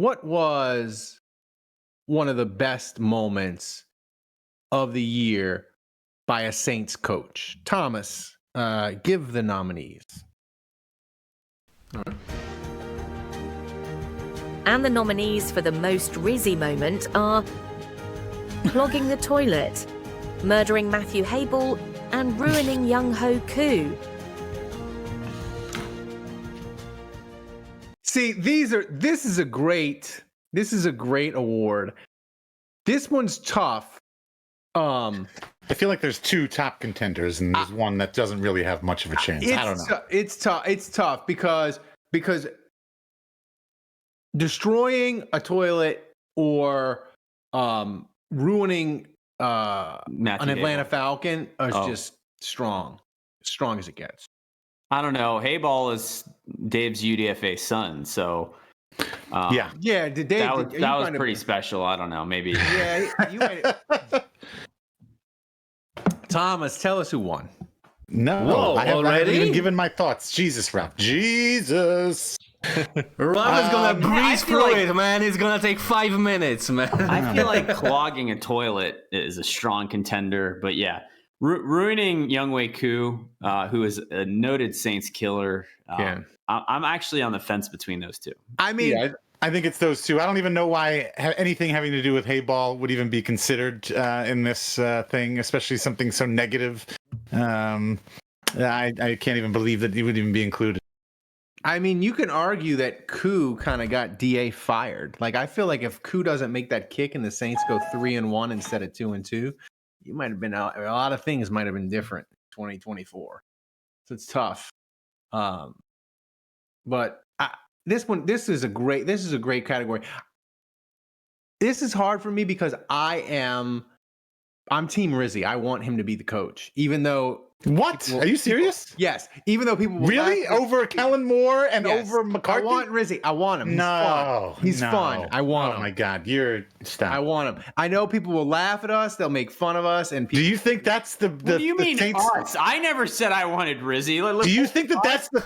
what was one of the best moments of the year by a Saints coach? Thomas, give the nominees. And the nominees for the most Rizzy moment are clogging the toilet, murdering Matthew Habel, and ruining Young Ho Koo. See, this is a great award. This one's tough. I feel like there's two top contenders, and there's one that doesn't really have much of a chance. I don't know. It's tough. It's tough because destroying a toilet or ruining an Atlanta Falcon is just strong as it gets. I don't know. Hayball is Dave's UDFA son, so yeah. Dave, that was pretty special. I don't know. Maybe. Yeah, you might. Thomas, tell us who won. No, I haven't even given my thoughts. Jesus, Ralph. Jesus. Ralph is gonna breeze through it, man. It's gonna take 5 minutes, man. I feel like clogging a toilet is a strong contender, but yeah, ruining Younghoe Koo, who is a noted Saints killer. I'm actually on the fence between those two. I mean, I think it's those two. I don't even know why anything having to do with Hayball would even be considered in this thing, especially something so negative. I can't even believe that it would even be included. I mean, you can argue that Koo kind of got DA fired. Like, I feel like if Koo doesn't make that kick and the Saints go 3-1 instead of 2-2, you might have been out. A lot of things might have been different in 2024. So it's tough. But this is a great category. This is hard for me because I'm Team Rizzy. I want him to be the coach, even though. What? Are you serious? Yes. Even though people will really over Kellen Moore and over McCarthy. I want Rizzy. I want him. He's fun. I want him. Oh my God, stop. I want him. I know people will laugh at us. They'll make fun of us. And do you think that's the? What do you mean Saints? Us? I never said I wanted Rizzy. Do you think that that's the?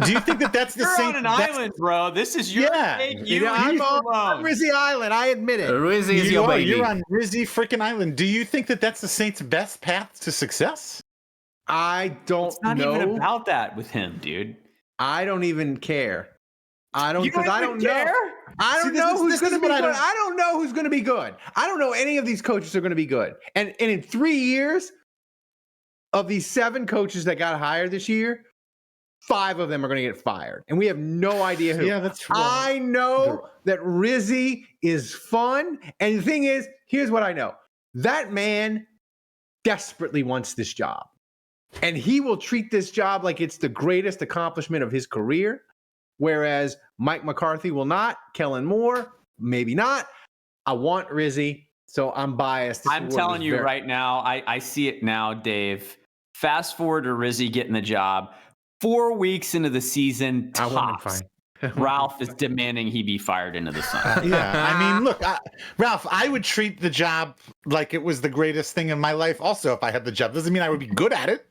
Do you think that that's the You're Saints? on an island, bro. This is your take. I'm on Rizzy Island. I admit it. Rizzy is your baby. You're on Rizzy freaking Island. Do you think that that's the Saints' best path to success? I don't It's not know. even about that with him, dude. I don't even care. I don't know. I don't See, know who's going to be good. I don't know who's going to be good. I don't know any of these coaches are going to be good. And in 3 years of these 7 coaches that got hired this year, 5 of them are going to get fired. And we have no idea who. Yeah, that's true. I know that Rizzy is fun. And the thing is, here's what I know. That man desperately wants this job. And he will treat this job like it's the greatest accomplishment of his career, whereas Mike McCarthy will not. Kellen Moore, maybe not. I want Rizzy, so I'm biased. I'm telling you right now, I see it now, Dave. Fast forward to Rizzy getting the job. 4 weeks into the season, tops. Ralph is demanding he be fired into the sun. I mean, look, Ralph, I would treat the job like it was the greatest thing in my life also if I had the job. Doesn't mean I would be good at it.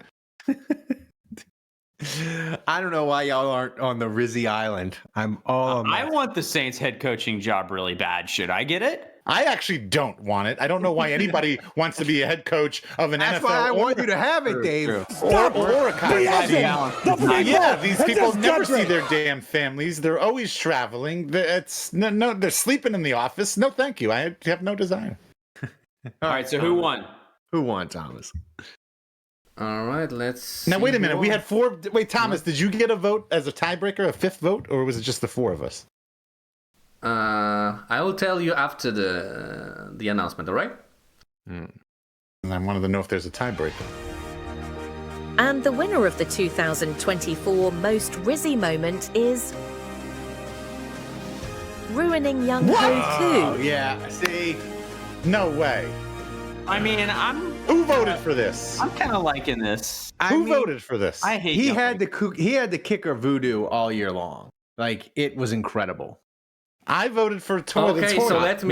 I don't know why y'all aren't on the Rizzy Island. I'm all on I want the Saints head coaching job really bad. Should I get it? I actually don't want it. I don't know why anybody wants to be a head coach of an NFL. That's why I want you to have it, Dave. Or a college. Yeah, these people never see their damn families. They're always traveling. They're sleeping in the office. No, thank you. I have no desire. All right, so who won? Who won, Thomas? All right, let's Now, wait a minute. We had 4. Wait, Thomas, did you get a vote as a tiebreaker, a 5th vote, or was it just the 4 of us? I will tell you after the announcement, all right? And I wanted to know if there's a tiebreaker. And the winner of the 2024 Most Rizzy Moment is ruining Young Ho Koo. Yeah, see? No way. I mean, Who voted for this? I'm kind of liking this. Who voted for this? I hate. He had the kicker voodoo all year long. Like, it was incredible. I voted for toilet. Okay, so let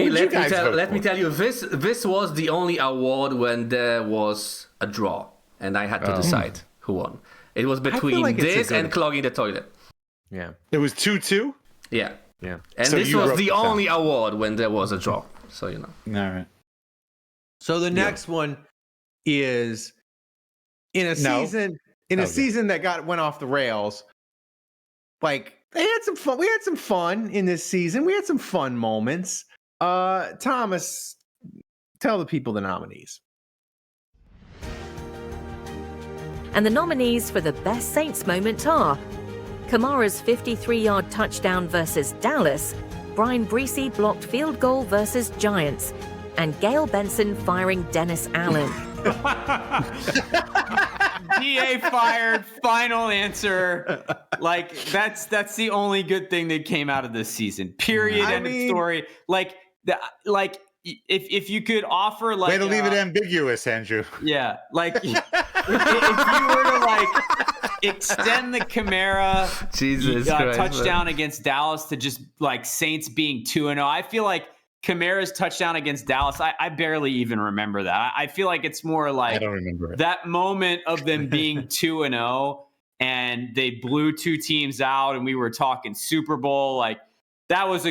me tell you, this was the only award when there was a draw, and I had to decide who won. It was between this and clogging the toilet. Yeah. It was 2-2? Yeah. Yeah. And So this you was wrote the this down. only award when there was a draw. So you know. All right. So the next one is in a No. season Okay. season that went off the rails. Like they had some fun. We had some fun in this season. We had some fun moments. Thomas, tell the people the nominees. And the nominees for the best Saints moment are Kamara's 53-yard touchdown versus Dallas, Brian Breesy blocked field goal versus Giants, and Gail Benson firing Dennis Allen. DA fired. Final answer. Like that's the only good thing that came out of this season. Period. End of story. If you could offer like Way to leave it ambiguous, Andrew. Yeah, like if you were to like extend the Kamara touchdown against Dallas to just like Saints being 2-0, I feel like Kamara's touchdown against Dallas, I barely even remember that. I feel like it's more like I don't remember it. That moment of them being 2-0 and they blew two teams out and we were talking Super Bowl. Like that was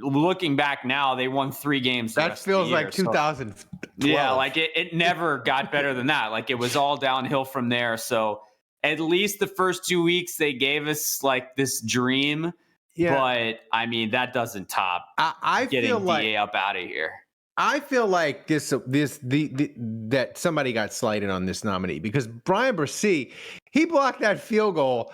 looking back now, they won 3 games. That feels like 2012. Yeah, like it never got better than that. Like it was all downhill from there. So at least the first 2 weeks they gave us like this dream. Yeah. But I mean, that doesn't top I getting feel like, DA up out of here. I feel like that somebody got slighted on this nominee because Brian Bresee, he blocked that field goal.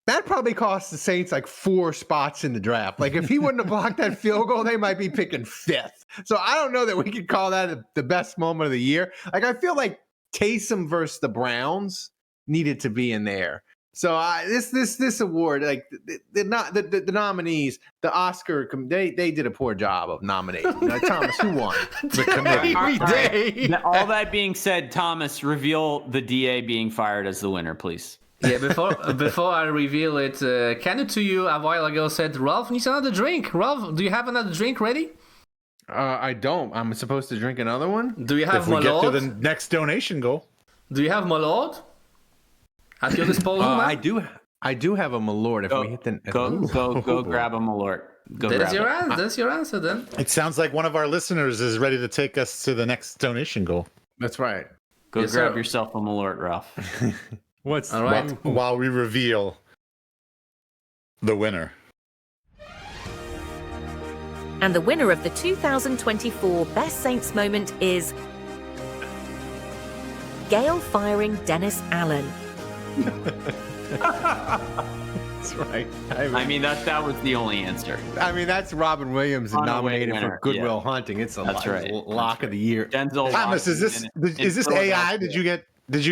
That probably cost the Saints like 4 spots in the draft. Like if he wouldn't have blocked that field goal, they might be picking 5th. So I don't know that we could call that the best moment of the year. Like I feel like Taysom versus the Browns needed to be in there. So this award, like the nominees, the Oscar, they did a poor job of nominating. Thomas, who won? All that being said, Thomas, reveal the DA being fired as the winner, please. Yeah, before I reveal it, Kenneth to you a while ago said Ralph needs another drink. Ralph, do you have another drink ready? I don't. I'm supposed to drink another one? Do you have If we get to Malort? the next donation goal. Do you have Malort at your disposal? I do have a Malort. If we hit the go grab a Malort. That's your answer then. It sounds like one of our listeners is ready to take us to the next donation goal. That's right. Go grab yourself a Malort, Ralph. What's all right? While we reveal the winner. And the winner of the 2024 Best Saints moment is Gail firing Dennis Allen. That's right. I mean that was the only answer. I mean, that's Robin Williams nominated for Good Will Hunting. It's a lock of the year. Denzel Thomas, is this AI? Did you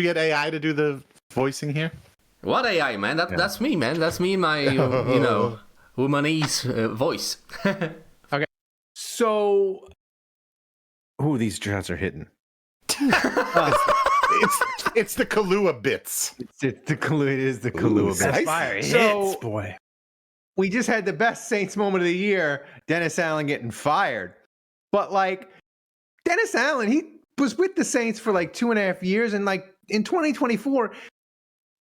get AI to do the voicing here? What AI, man? That's me, man. That's me in my womanese voice. Okay. So who these shots are hitting? It's the Kahlua bits. It is the Kahlua bits. Fire So- hits, boy. We just had the best Saints moment of the year, Dennis Allen getting fired. But like Dennis Allen, he was with the Saints for like 2.5 years, and like in 2024,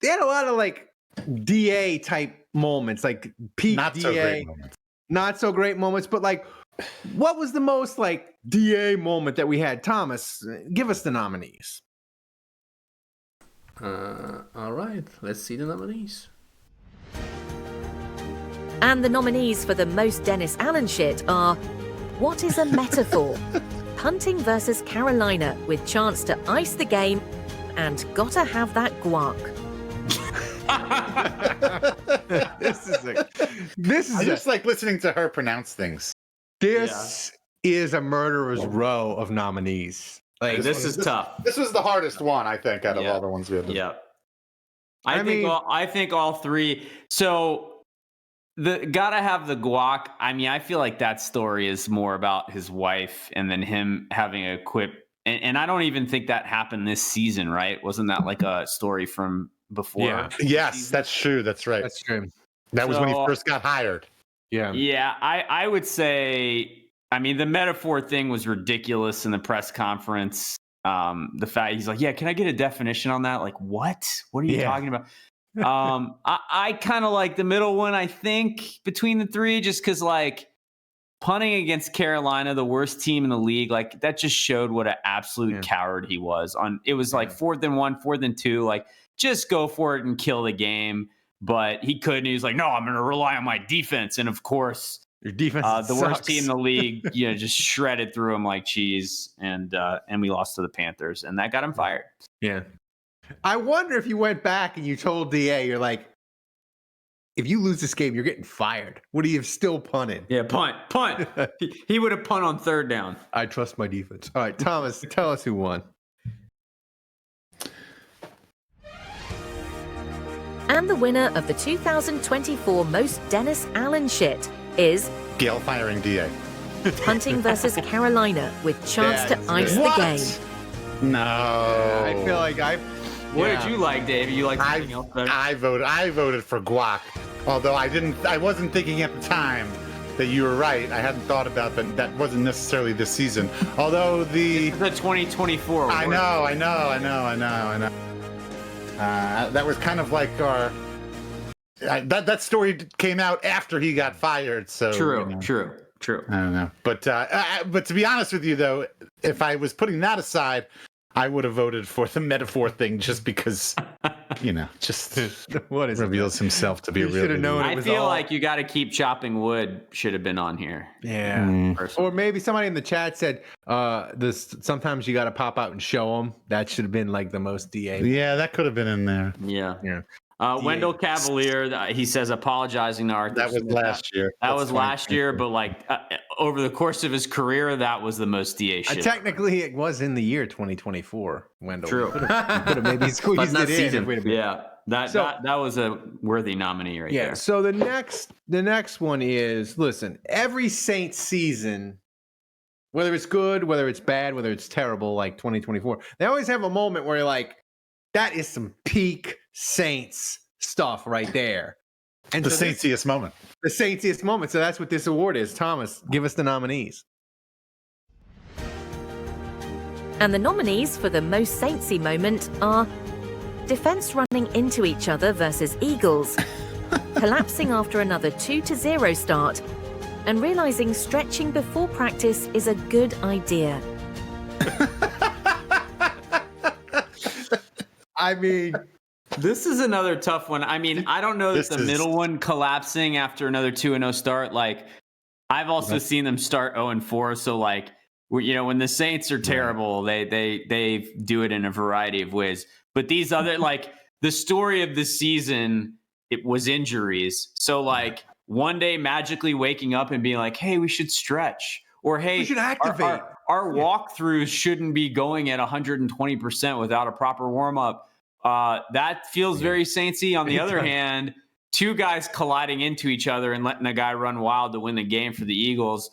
they had a lot of like DA type moments, like peak Not DA, so great moments. not so great moments. But like, what was the most like DA moment that we had? Thomas, give us the nominees. All right, let's see the nominees. And the nominees for the most Dennis Allen shit are What is a Metaphor? Punting versus Carolina with chance to ice the game and Gotta Have That Guac. This is I just like listening to her pronounce things. This is a murderer's row of nominees. Like This is tough. This was the hardest one, I think, out of all the ones we had. Yep. I think all three. So gotta have the guac. I mean, I feel like that story is more about his wife and then him having a quip. And I don't even think that happened this season, right? Wasn't that like a story from before? Yeah. Yes, that's true. That's right. That's true. That was when he first got hired. Yeah. Yeah, I would say, I mean, the metaphor thing was ridiculous in the press conference. The fact he's like, yeah, can I get a definition on that? Like, what? What are you talking about? I kind of like the middle one, I think, between the three, just because, like, punting against Carolina, the worst team in the league, like, that just showed what an absolute coward he was. It was like 4th and 1, 4th and 2, like, just go for it and kill the game. But he couldn't. He was like, no, I'm going to rely on my defense. And of course, your defense the sucks. worst team in the league, just shredded through him like cheese. And we lost to the Panthers, and that got him fired. Yeah. I wonder if you went back and you told DA, you're like, if you lose this game, you're getting fired. Would he have still punted? Yeah, punt. He would have punt on 3rd down. I trust my defense. All right, Thomas, tell us who won. And the winner of the 2024 Most Dennis Allen Shit is Gale firing DA. punting versus Carolina with chance to ice the game. No. I feel like What did you like, Dave? You like something else better? I voted for Guac. Although I wasn't thinking at the time that you were right. I hadn't thought about that wasn't necessarily this season. Although the 2024. I know. That was kind of like our that story came out after he got fired. So true. I don't know, but to be honest with you, though, if I was putting that aside, I would have voted for the metaphor thing just because, just what is reveals himself to be a real. Should have known. I feel like you got to keep chopping wood. Should have been on here. Yeah. Or maybe somebody in the chat said, sometimes you got to pop out and show them. That should have been like the most DA. Yeah, that could have been in there. Yeah. Wendell Cavalier, he says, apologizing to Arthur. That was last year. That was last year, but like over the course of his career, that was the most DA shit. Technically, it was in the year 2024. Wendell. True. Could have maybe squeezed it in. Yeah, that was a worthy nominee right there. So the next one is, listen, every Saints season, whether it's good, whether it's bad, whether it's terrible, like 2024, they always have a moment where you're like, that is some peak Saints stuff right there. And the Saintsiest moment. The Saintsiest moment. So that's what this award is. Thomas, give us the nominees. And the nominees for the most Saintsy moment are defense running into each other versus Eagles, collapsing after another 2-0 start, and realizing stretching before practice is a good idea. I mean, this is another tough one. I mean, I don't know that the middle one collapsing after another 2-0 start. Like, I've also seen them start 0-4. So, like, when the Saints are terrible, they do it in a variety of ways. But these other, like, the story of the season, it was injuries. So, like, one day magically waking up and being like, hey, we should stretch. Or, hey, we should activate. Our walkthroughs shouldn't be going at 120% without a proper warm-up. That feels very Saintsy. On the other hand, two guys colliding into each other and letting a guy run wild to win the game for the Eagles,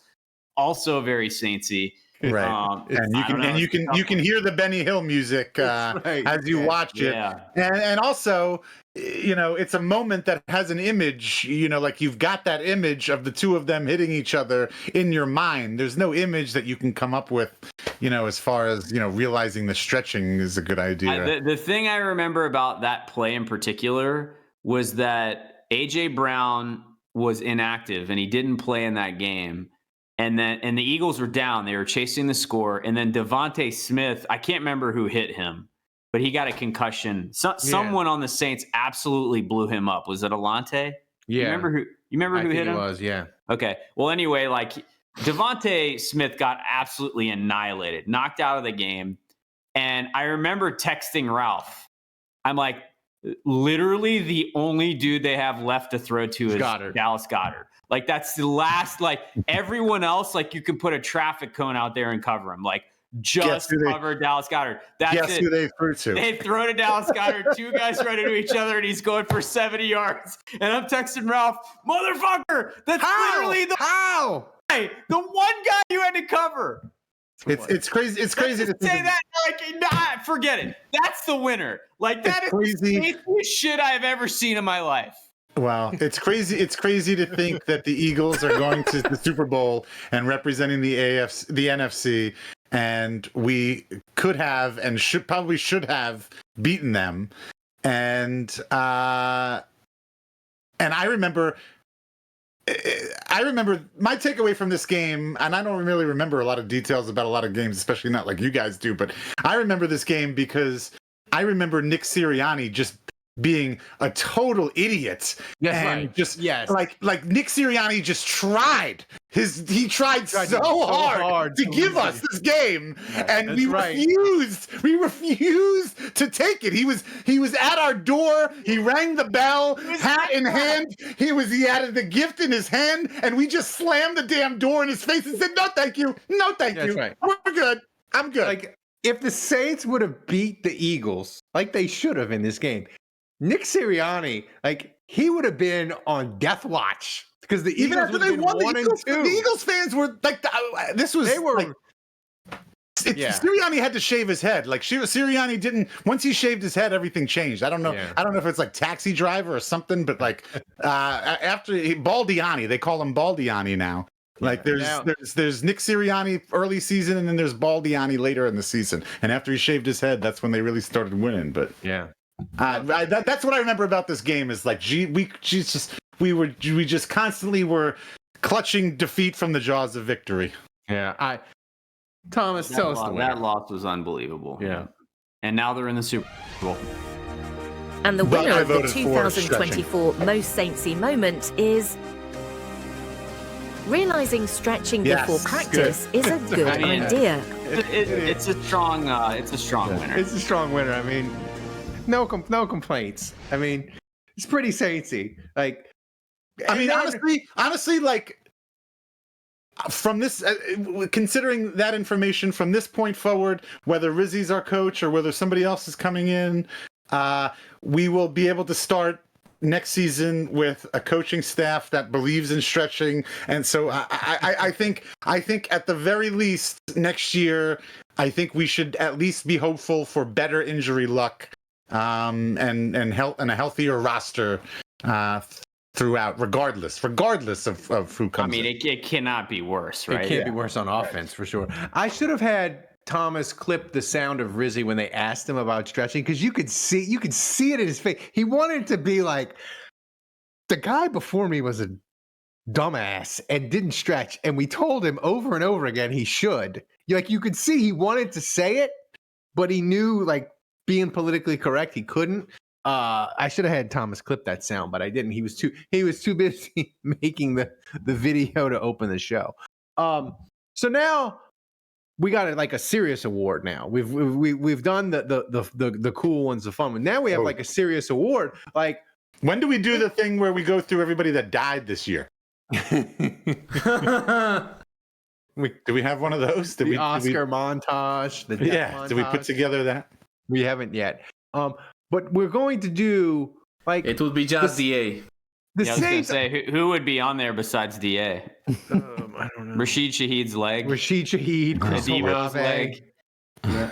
also very Saintsy. Right, and you can hear the Benny Hill music as you watch it, and also, it's a moment that has an image. Like you've got that image of the two of them hitting each other in your mind. There's no image that you can come up with, as far as realizing the stretching is a good idea. The thing I remember about that play in particular was that AJ Brown was inactive and he didn't play in that game. And the Eagles were down. They were chasing the score. And then Devontae Smith, I can't remember who hit him, but he got a concussion. Someone on the Saints absolutely blew him up. Was it Alante? Yeah. You remember who hit him? It was, yeah. Okay. Well, anyway, like Devontae Smith got absolutely annihilated, knocked out of the game. And I remember texting Ralph. I'm like, literally the only dude they have left to throw to is Dallas Goedert. Like, that's the last, like, everyone else, like, you can put a traffic cone out there and cover him. Like, just cover Dallas Goedert. That's Guess who they threw to? They throw to Dallas Goedert. Two guys run into each other, and he's going for 70 yards. And I'm texting Ralph, motherfucker, that's literally the guy, the one guy you had to cover. It's crazy. It's crazy to say that. Like, forget it. That's the winner. Like, that is crazy. The craziest shit I've ever seen in my life. Wow, it's crazy. It's crazy to think that the Eagles are going to the Super Bowl and representing the NFC, and we could have and should have beaten them. and I remember my takeaway from this game, and I don't really remember a lot of details about a lot of games, especially not like you guys do, but I remember this game because I remember Nick Sirianni just being a total idiot. Yes, and right. just Yes. like Nick Sirianni just tried so hard to give us this game, and we refused to take it. He was at our door, he rang the bell, hat in hand, he had the gift in his hand, and we just slammed the damn door in his face and said, no thank you, Right. we're good, I'm good. Like, if the Saints would have beat the Eagles like they should have in this game, Nick Sirianni, like, he would have been on death watch because the even Eagles after they won, the Eagles fans were like, Sirianni had to shave his head. Like, Sirianni didn't. Once he shaved his head, everything changed. I don't know. Yeah. I don't know if it's like Taxi Driver or something, but like after Baldiani, they call him Baldiani now. Like there's Nick Sirianni early season, and then there's Baldiani later in the season. And after he shaved his head, that's when they really started winning. But yeah. That's what I remember about this game is like, we just constantly were clutching defeat from the jaws of victory. Yeah, Thomas, tell us the winner. That loss was unbelievable. Yeah, and now they're in the Super Bowl. And the winner of the 2024 Most Saintsy moment is realizing stretching before practice is a good idea. It's a strong winner. It's a strong winner. I mean, no complaints. I mean, it's pretty Saintsy. Like, I mean, honestly, like, from this, considering that information from this point forward, whether Rizzy's our coach or whether somebody else is coming in, we will be able to start next season with a coaching staff that believes in stretching. And so I think at the very least next year, I think we should at least be hopeful for better injury luck, and a healthier roster throughout, regardless of who comes. I mean, in. it cannot be worse, right? It can't be worse on offense for sure. I should have had Thomas clip the sound of Rizzy when they asked him about stretching, because you could see it in his face. He wanted to be like, the guy before me was a dumbass and didn't stretch, and we told him over and over again he should. Like, you could see he wanted to say it, but he knew, like, being politically correct, he couldn't. I should have had Thomas clip that sound, but I didn't. He was too busy making the video to open the show. So now we got a serious award. Now we've done the cool ones, the fun ones. Now we have like a serious award. Like, when do we do the thing where we go through everybody that died this year? Do we have one of those? The Oscar montage. The montage. Did we put together that? We haven't yet. But we're going to do, like, it would be just DA. I was going to say, who would be on there besides DA? I don't know. Rashid Shaheed's leg. Rashid Shaheed. Debo's leg. Yeah.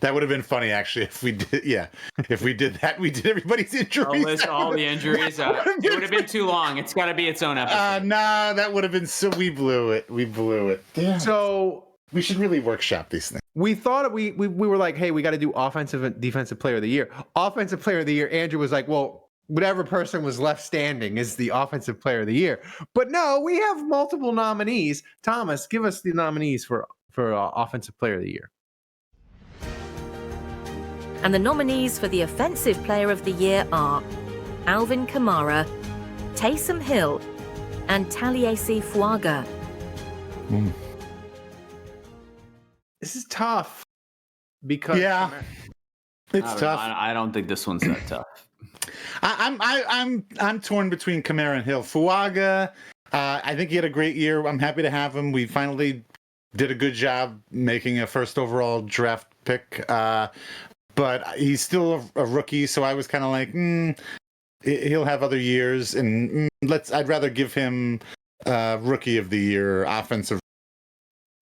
That would have been funny, actually, if we did. Yeah, if we did that, we did everybody's injuries. I'll list all the injuries. It would have been too long. It's got to be its own episode. Nah, that would have been so. We blew it. Yeah. So we should really workshop these things. We thought we were like, hey, we got to do offensive and defensive player of the year. Offensive player of the year. Andrew was like, well, whatever person was left standing is the offensive player of the year. But no, we have multiple nominees. Thomas, give us the nominees for offensive player of the year. And the nominees for the offensive player of the year are Alvin Kamara, Taysom Hill, and Taliesin Fuaga. This is tough because it's tough. I don't think this one's that tough. I'm torn between Kamara and Hill. Fuaga, I think he had a great year. I'm happy to have him. We finally did a good job making a first overall draft pick. But he's still a rookie, so I was kind of like, he'll have other years, and I'd rather give him rookie of the year, offensive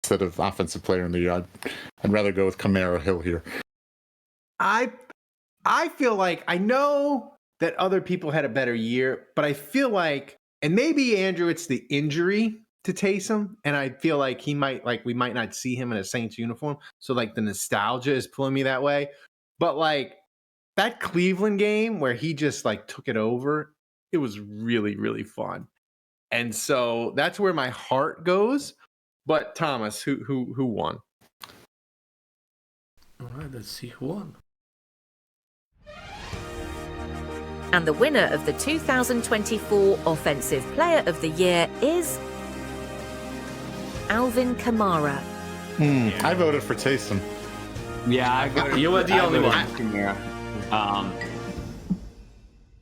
instead of offensive player in the year. I'd rather go with Kamara Hill here. I feel like, I know that other people had a better year, but I feel like, and maybe Andrew, it's the injury to Taysom, and I feel like we might not see him in a Saints uniform, so like the nostalgia is pulling me that way. But like, that Cleveland game where he just like took it over, it was really, really fun. And so that's where my heart goes. But Thomas, who won? All right, let's see who won. And the winner of the 2024 Offensive Player of the Year is Alvin Kamara. I voted for Taysom. Yeah, you were the only one.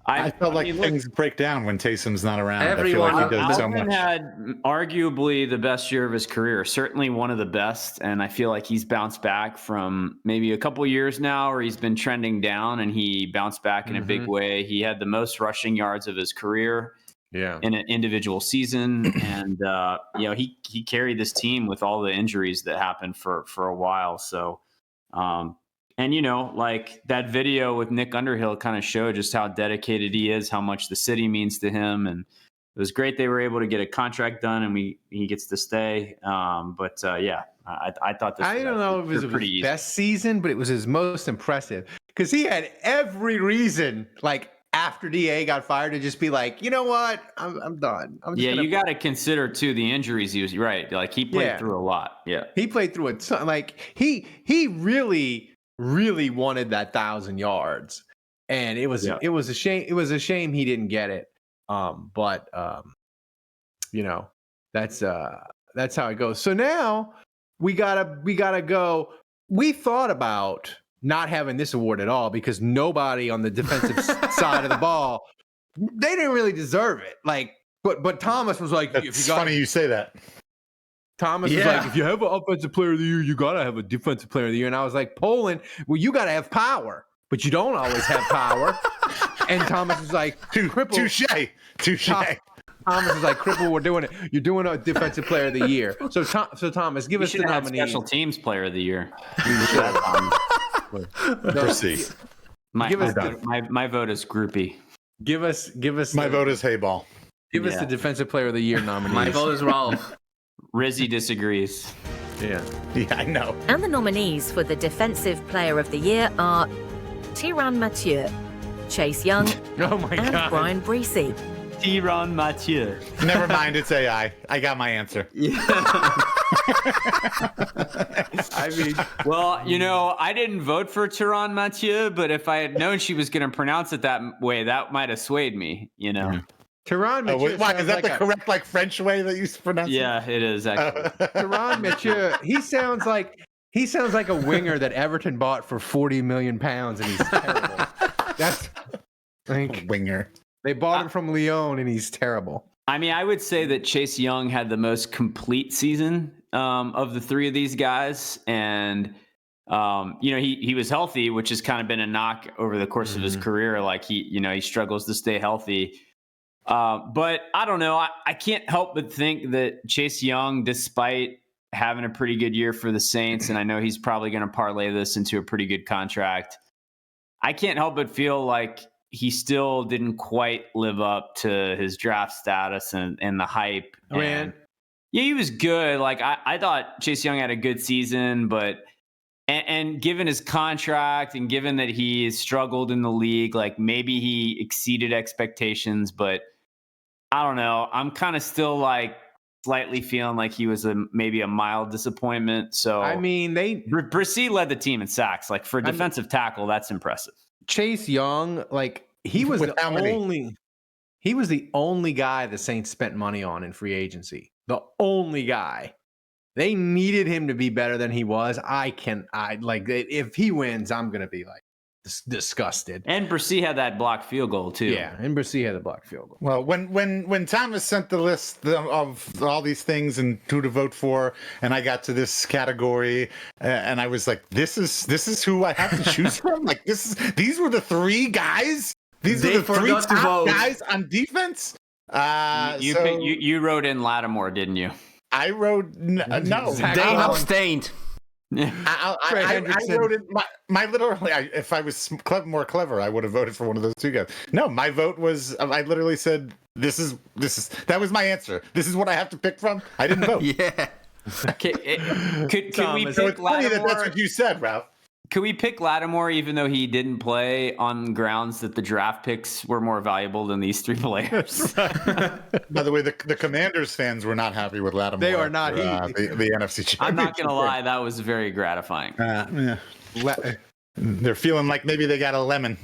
I felt like things break down when Taysom's not around. Everyone, I feel like he does so Alvin much. had arguably the best year of his career, certainly one of the best, and I feel like he's bounced back from maybe a couple years now where he's been trending down, and he bounced back in a big way. He had the most rushing yards of his career in an individual season, and he carried this team with all the injuries that happened for a while. So and like that video with Nick Underhill kind of showed just how dedicated he is, how much the city means to him, and it was great they were able to get a contract done, and he gets to stay. I thought this. I don't know if it was his best season, but it was his most impressive because he had every reason, like after DA got fired, to just be like, you know what, I'm done. You got to consider too the injuries. He was right, like he played through a lot. Yeah, he played through a ton. Like he really wanted that 1,000 yards, and it was a shame. It was a shame he didn't get it. That's how it goes. So now we gotta go. We thought about not having this award at all because nobody on the defensive side of the ball, they didn't really deserve it. Like, but Thomas was like, it's funny you say that. Thomas was like, if you have an offensive player of the year, you got to have a defensive player of the year. And I was like, Poland, well, you got to have power, but you don't always have power. And Thomas was like, touche. Thomas was like, Cripple, we're doing it. You're doing a defensive player of the year. So Thomas, give us the nominees. Special teams player of the year. Proceed. My vote is Groupie. Give us. My vote is Hayball. Give us the defensive player of the year nominees. My vote is Ralph. Rizzy disagrees. Yeah, I know. And the nominees for the Defensive Player of the Year are Tyrann Mathieu, Chase Young, and Bryan Bresee. Tyrann Mathieu. Never mind, it's AI. I got my answer. Yeah. I mean, well, I didn't vote for Tyrann Mathieu, but if I had known she was going to pronounce it that way, that might have swayed me, Tyrann Mathieu. Why is that the correct French way that you pronounce it? Yeah, it is actually. Tyrann Mathieu. He sounds like a winger that Everton bought for 40 million pounds, and he's terrible. That's winger. They bought him from Lyon, and he's terrible. I mean, I would say that Chase Young had the most complete season of the three of these guys, and he was healthy, which has kind of been a knock over the course of his career. Like he struggles to stay healthy. But I don't know. I can't help but think that Chase Young, despite having a pretty good year for the Saints, and I know he's probably going to parlay this into a pretty good contract, I can't help but feel like he still didn't quite live up to his draft status and the hype. Man. Yeah, he was good. Like I thought Chase Young had a good season, but and given his contract and given that he struggled in the league, like maybe he exceeded expectations, but I don't know. I'm kind of still like slightly feeling like he was maybe a mild disappointment. So I mean, Bresee led the team in sacks. Like for a defensive tackle, that's impressive. Chase Young, like he was the only guy the Saints spent money on in free agency. The only guy. They needed him to be better than he was. If he wins, I'm gonna be like disgusted. And Bresee had that blocked field goal too. Yeah, and Bresee had the blocked field goal. Well, when Thomas sent the list of all these things and who to vote for, and I got to this category, and I was like, "This is who I have to choose from." Like these were the three guys. These are the three top guys on defense. You wrote in Lattimore, didn't you? I wrote no. They abstained. I wrote it. My literally, if I was more clever, I would have voted for one of those two guys. No, my vote was. I literally said, "This is." That was my answer. This is what I have to pick from. I didn't vote. Yeah. Can we pick so it's funny Lattimore? that's what you said, Ralph. Could we pick Lattimore even though he didn't play on grounds that the draft picks were more valuable than these 3 players? By the way, the Commanders fans were not happy with Lattimore. They are not. The NFC Championship. I'm not going to lie. That was very gratifying. Yeah. They're feeling like maybe they got a lemon.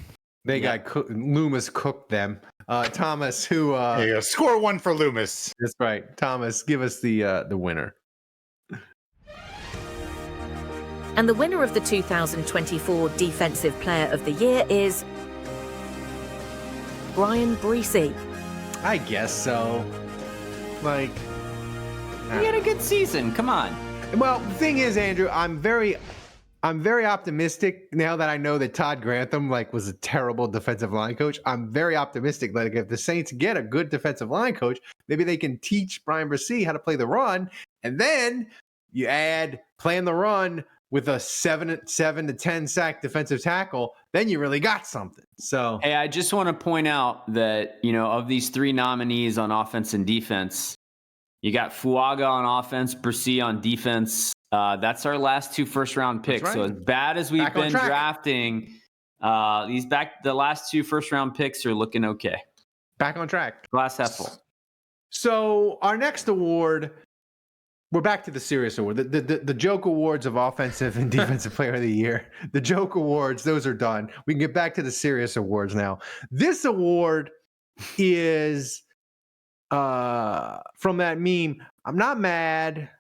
They got Loomis cooked them. Thomas, who there you go. Score 1 for Loomis. That's right. Thomas, give us the winner. And the winner of the 2024 Defensive Player of the Year is Bryan Bresee. I guess so. Like, he had a good season. Come on. Well, the thing is, Andrew, I'm very optimistic now that I know that Todd Grantham was a terrible defensive line coach. I'm very optimistic that if the Saints get a good defensive line coach, maybe they can teach Bryan Bresee how to play the run, and then you add playing the run with a 7 to 10 sack defensive tackle, then you really got something. So, hey, I just want to point out that, of these 3 nominees on offense and defense, you got Fuaga on offense, Bresee on defense. That's our last 2 first-round picks. Right. So as bad as we've been drafting, the last 2 first-round picks are looking okay. Back on track. Glass half full. So our next award, we're back to the serious award. The joke awards of offensive and defensive player of the year. The joke awards, those are done. We can get back to the serious awards now. This award is from that meme. I'm not mad.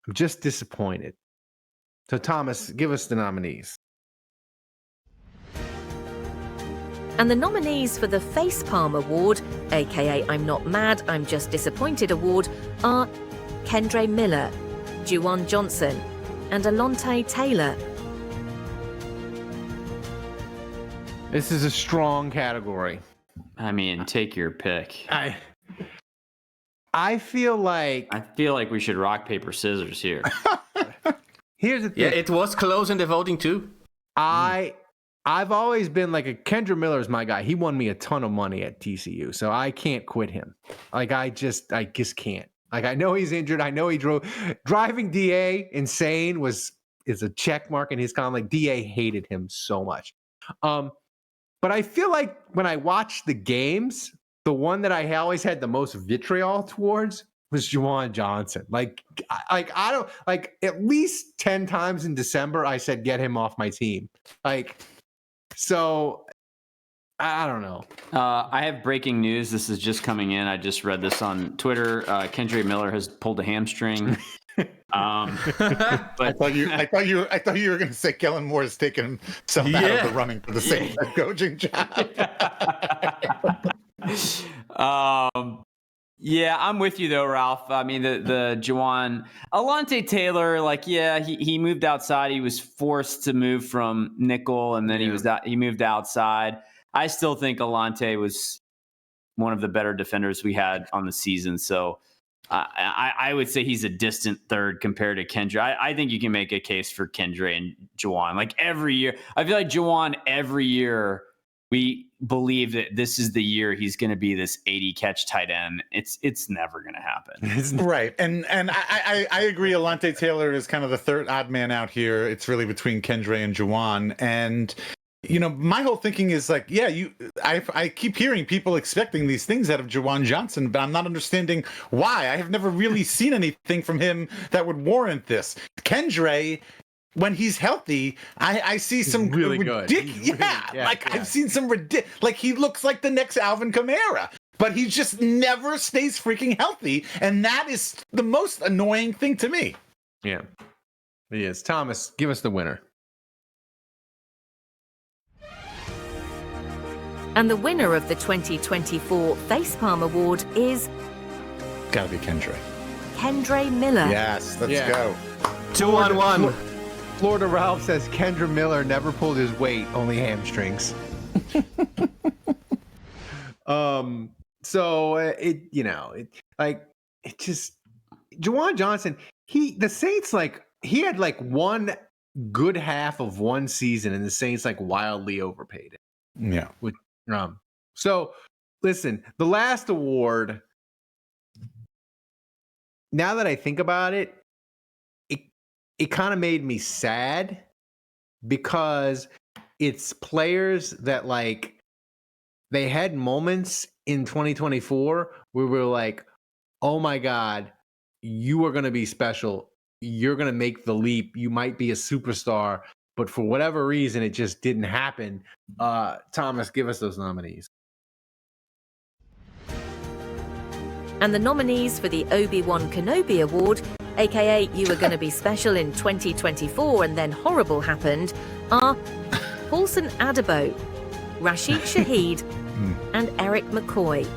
I'm just disappointed. So Thomas, give us the nominees. And the nominees for the Facepalm Award, aka I'm Not Mad, I'm Just Disappointed Award, are Kendre Miller, Juwan Johnson, and Alontae Taylor. This is a strong category. I mean, take your pick. I feel like we should rock, paper, scissors here. Here's the thing. Yeah, it was close in the voting too. I've always been like Kendre Miller is my guy. He won me a ton of money at TCU, so I can't quit him. I just can't. I know he's injured. I know he driving DA insane is a check mark in his column. DA hated him so much. But I feel like when I watch the games, the one that I always had the most vitriol towards was Juwan Johnson. I don't at least 10 times in December I said get him off my team. So I don't know. I have breaking news. This is just coming in. I just read this on Twitter. Kendre Miller has pulled a hamstring. But I thought you were going to say Kellen Moore has taken himself out of the running for the same coaching job. Yeah, I'm with you though, Ralph. I mean, the Juwan Alontae Taylor, he moved outside. He was forced to move from nickel, and then he moved outside. I still think Alontae was one of the better defenders we had on the season. So I would say he's a distant third compared to Kendre. I think you can make a case for Kendre and Juwan. Every year, I feel like Juwan every year we believe that this is the year he's going to be this 80 catch tight end. It's never going to happen. Right. And I agree. Alontae Taylor is kind of the third odd man out here. It's really between Kendre and Juwan. And, my whole thinking is I keep hearing people expecting these things out of Juwan Johnson, but I'm not understanding why. I have never really seen anything from him that would warrant this. Kendre, when he's healthy, I see some really ridiculous. I've seen some ridiculous. He looks like the next Alvin Kamara, but he just never stays freaking healthy, and that is the most annoying thing to me. Yeah, he is. Thomas, give us the winner. And the winner of the 2024 Facepalm Award is Gotta be Kendre. Kendre Miller. Yes, let's go. 2-on-1. Florida Ralph says Kendre Miller never pulled his weight, only hamstrings. Juwan Johnson, the Saints he had one good half of one season and the Saints wildly overpaid it. Yeah. So listen, the last award, now that I think about it, it kind of made me sad because it's players that like they had moments in 2024 where we were like, oh my God, you are going to be special. You're going to make the leap. You might be a superstar, but for whatever reason, it just didn't happen. Thomas, give us those nominees. And the nominees for the Obi-Wan Kenobi Award, aka You Were Gonna Be Special in 2024 and Then Horrible Happened, are Paulson Adebo, Rashid Shaheed, and Eric McCoy.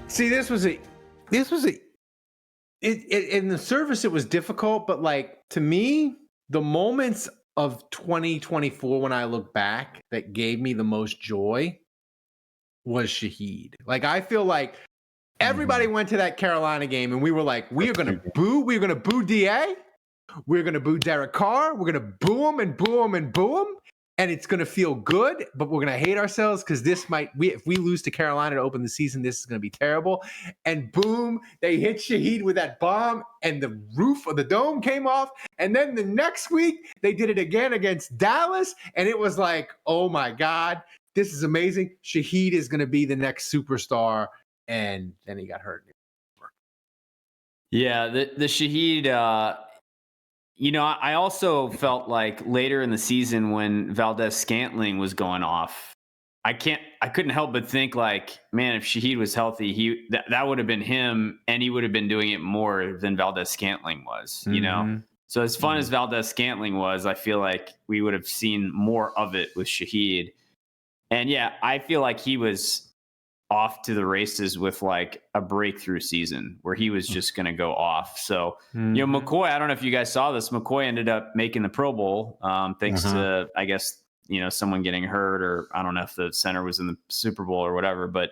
See, this was in the service, it was difficult, but like to me, the moments of 2024 when I look back that gave me the most joy was Shaheed. Like, I feel like everybody went to that Carolina game and we were like, we're going to boo DA. We're going to boo Derek Carr. We're going to boo him and boo him and boo him. And it's going to feel good, but we're going to hate ourselves because if we lose to Carolina to open the season, this is going to be terrible. And boom, they hit Shaheed with that bomb and the roof of the dome came off. And then the next week, they did it again against Dallas. And it was like, oh my God, this is amazing. Shaheed is going to be the next superstar. And then he got hurt. Yeah, the Shaheed, I also felt like later in the season when Valdes-Scantling was going off, I couldn't help but think like, man, if Shaheed was healthy, that would have been him, and he would have been doing it more than Valdes-Scantling was, you know? So as fun as Valdes-Scantling was, I feel like we would have seen more of it with Shaheed. And yeah, I feel like he was off to the races with like a breakthrough season where he was just going to go off. So, McCoy, I don't know if you guys saw this. McCoy ended up making the Pro Bowl thanks to, I guess, someone getting hurt, or I don't know if the center was in the Super Bowl or whatever. But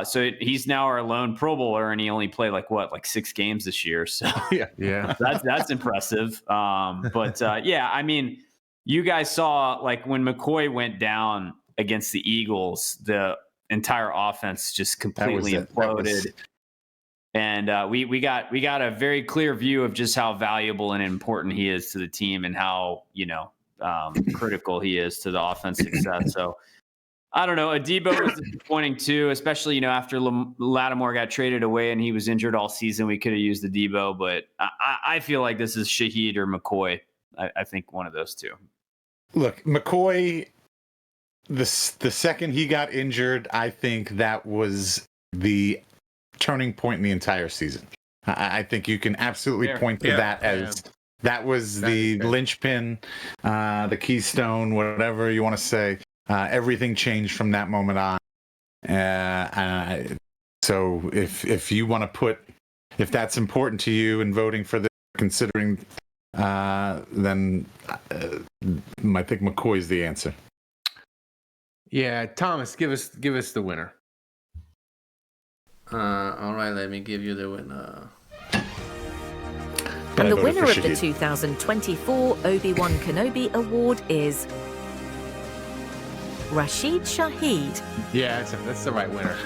so he's now our lone Pro Bowler, and he only played like 6 games this year. So yeah, that's impressive. Yeah, I mean, you guys saw like when McCoy went down against the Eagles, the entire offense just completely imploded. And we got a very clear view of just how valuable and important he is to the team, and how critical he is to the offense success. So I don't know. Adebo was disappointing too, especially after Lattimore got traded away and he was injured all season. We could have used Adebo, but I feel like this is Shaheed or McCoy. I think one of those two. Look, McCoy. The second he got injured, I think that was the turning point in the entire season. I think you can absolutely point to that as that was the linchpin, the keystone, whatever you want to say. Everything changed from that moment on. So if you want to if that's important to you in voting for this, considering, then I think McCoy's the answer. Yeah, Thomas, give us the winner. All right, let me give you the winner. And the winner of the 2024 Obi-Wan Kenobi Award is Rashid Shaheed. Yeah, that's the right winner.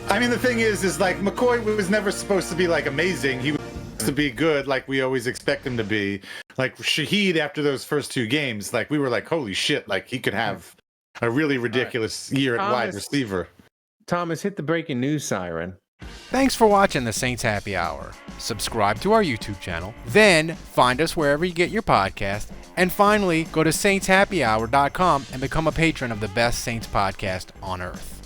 I mean, the thing is like McCoy was never supposed to be like amazing. He was supposed to be good, like we always expect him to be. Like Shaheed, after those first 2 games, like we were like, holy shit, like he could have a really ridiculous year at wide receiver. Thomas, hit the breaking news siren. Thanks for watching the Saints Happy Hour. Subscribe to our YouTube channel, then find us wherever you get your podcast, and finally go to saintshappyhour.com and become a patron of the best Saints podcast on earth.